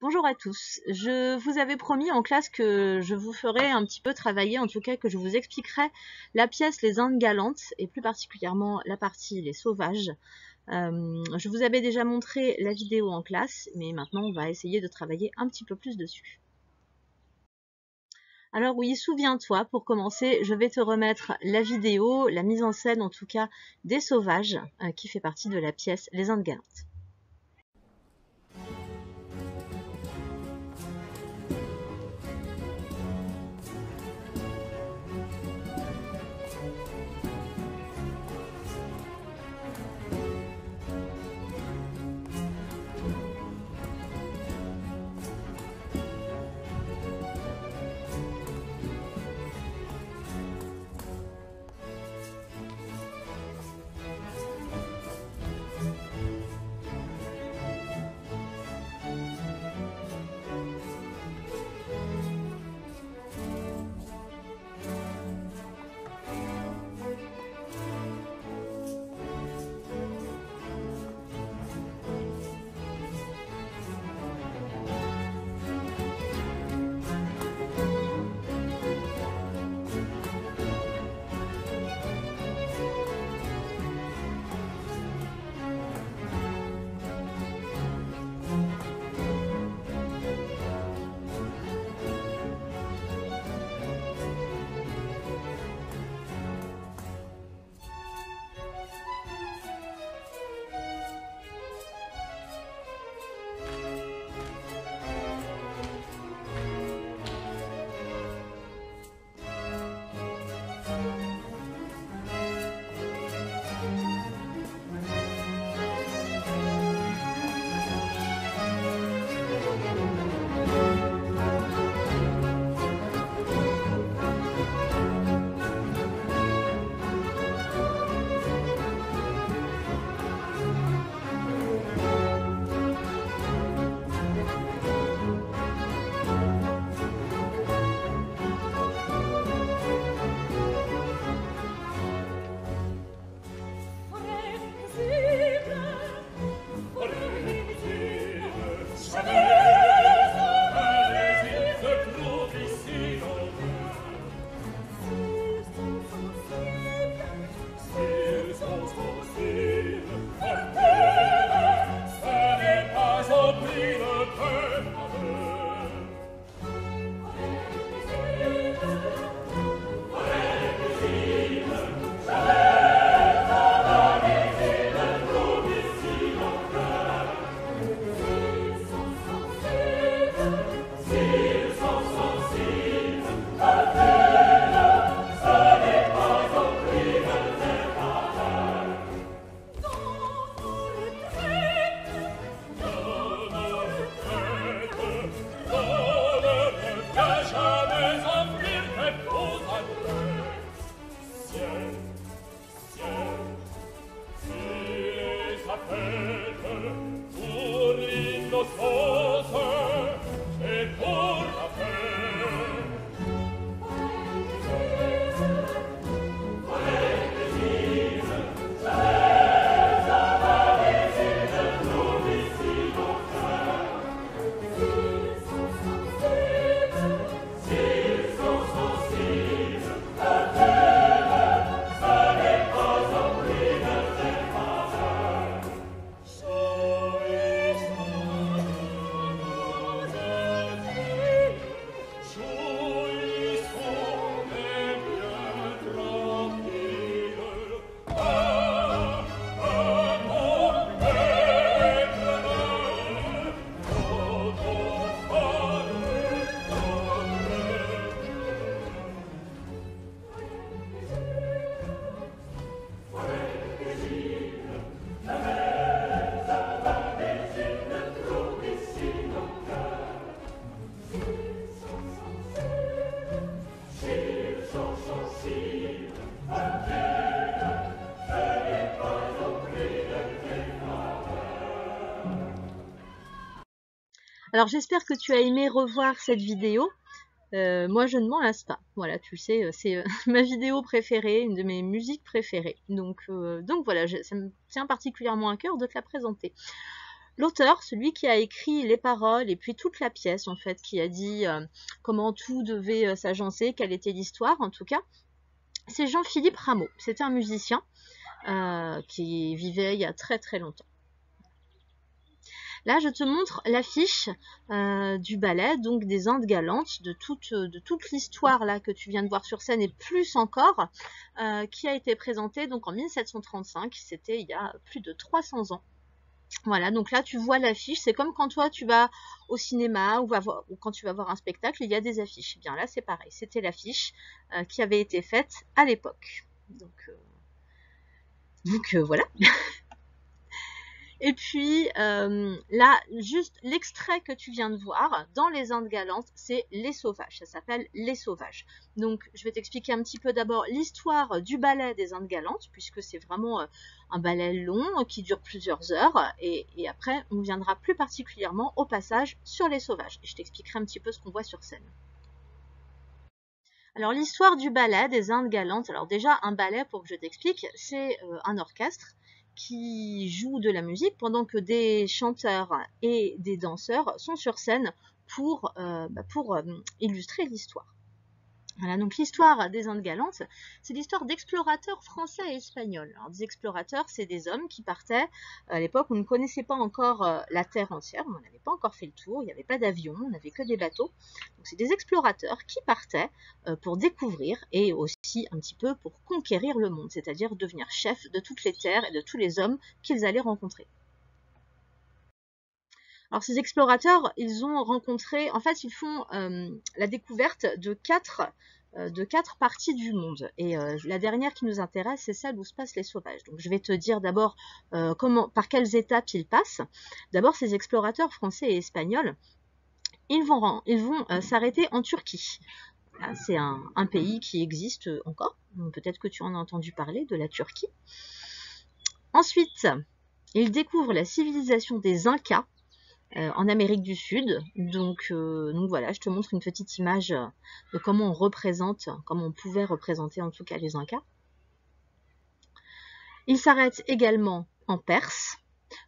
Bonjour à tous. Je vous avais promis en classe que je vous ferais un petit peu travailler, en tout cas que je vous expliquerais la pièce Les Indes galantes et plus particulièrement la partie Les sauvages. Je vous avais déjà montré la vidéo en classe, mais maintenant on va essayer de travailler un petit peu plus dessus. Alors oui, souviens-toi, pour commencer, je vais te remettre la vidéo, la mise en scène en tout cas des sauvages, qui fait partie de la pièce Les Indes galantes. Alors j'espère que tu as aimé revoir cette vidéo. Moi je ne m'en lasse pas. Voilà, tu le sais, c'est ma vidéo préférée, une de mes musiques préférées. Donc voilà, ça me tient particulièrement à cœur de te la présenter. L'auteur, celui qui a écrit les paroles et puis toute la pièce en fait, qui a dit comment tout devait s'agencer, quelle était l'histoire en tout cas, c'est Jean-Philippe Rameau. C'était un musicien qui vivait il y a très très longtemps. Là, je te montre l'affiche du ballet, donc des Indes galantes, de toute l'histoire là que tu viens de voir sur scène et plus encore, qui a été présentée donc en 1735. C'était il y a plus de 300 ans. Voilà, donc là tu vois l'affiche, c'est comme quand toi tu vas au cinéma ou quand tu vas voir un spectacle, il y a des affiches. Eh bien là c'est pareil, c'était l'affiche qui avait été faite à l'époque. Donc voilà. Et puis là, juste l'extrait que tu viens de voir dans les Indes galantes, c'est Les Sauvages. Ça s'appelle Les Sauvages. Donc, je vais t'expliquer un petit peu d'abord l'histoire du ballet des Indes galantes, puisque c'est vraiment un ballet long qui dure plusieurs heures. Et après, on viendra plus particulièrement au passage sur Les Sauvages. Et je t'expliquerai un petit peu ce qu'on voit sur scène. Alors, l'histoire du ballet des Indes galantes. Alors déjà, un ballet, pour que je t'explique, c'est un orchestre qui joue de la musique pendant que des chanteurs et des danseurs sont sur scène pour illustrer l'histoire. Voilà, donc l'histoire des Indes galantes, c'est l'histoire d'explorateurs français et espagnols. Alors, des explorateurs, c'est des hommes qui partaient à l'époque où on ne connaissait pas encore la Terre entière, on n'avait pas encore fait le tour, il n'y avait pas d'avion, on n'avait que des bateaux. Donc c'est des explorateurs qui partaient pour découvrir et aussi un petit peu pour conquérir le monde, c'est-à-dire devenir chefs de toutes les terres et de tous les hommes qu'ils allaient rencontrer. Alors ces explorateurs, ils ont rencontré, en fait, ils font la découverte de quatre parties du monde. Et la dernière qui nous intéresse, c'est celle où se passent les sauvages. Donc je vais te dire d'abord par quelles étapes ils passent. D'abord, ces explorateurs français et espagnols, ils vont s'arrêter en Turquie. C'est un pays qui existe encore. Peut-être que tu en as entendu parler, de la Turquie. Ensuite, ils découvrent la civilisation des Incas, en Amérique du Sud. Donc voilà, je te montre une petite image de comment on pouvait représenter en tout cas les Incas. Il s'arrête également en Perse.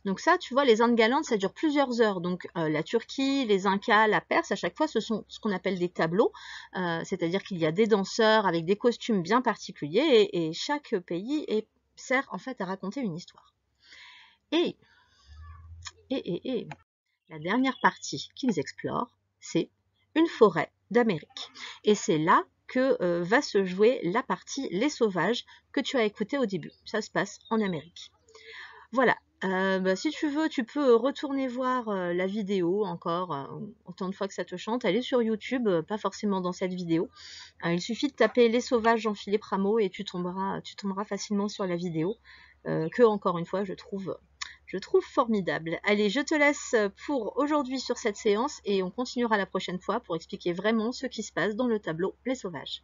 Donc ça, tu vois, les Indes galantes, ça dure plusieurs heures. Donc la Turquie, les Incas, la Perse, à chaque fois, ce sont ce qu'on appelle des tableaux. C'est-à-dire qu'il y a des danseurs avec des costumes bien particuliers et chaque pays sert en fait à raconter une histoire. Et la dernière partie qu'ils explorent, c'est une forêt d'Amérique. Et c'est là que va se jouer la partie Les Sauvages que tu as écouté au début. Ça se passe en Amérique. Voilà. Si tu veux, tu peux retourner voir la vidéo encore autant de fois que ça te chante. Elle est sur YouTube, pas forcément dans cette vidéo. Il suffit de taper Les Sauvages Jean-Philippe Rameau et tu tomberas facilement sur la vidéo que, encore une fois, je trouve formidable. Allez, je te laisse pour aujourd'hui sur cette séance et on continuera la prochaine fois pour expliquer vraiment ce qui se passe dans le tableau Les Sauvages.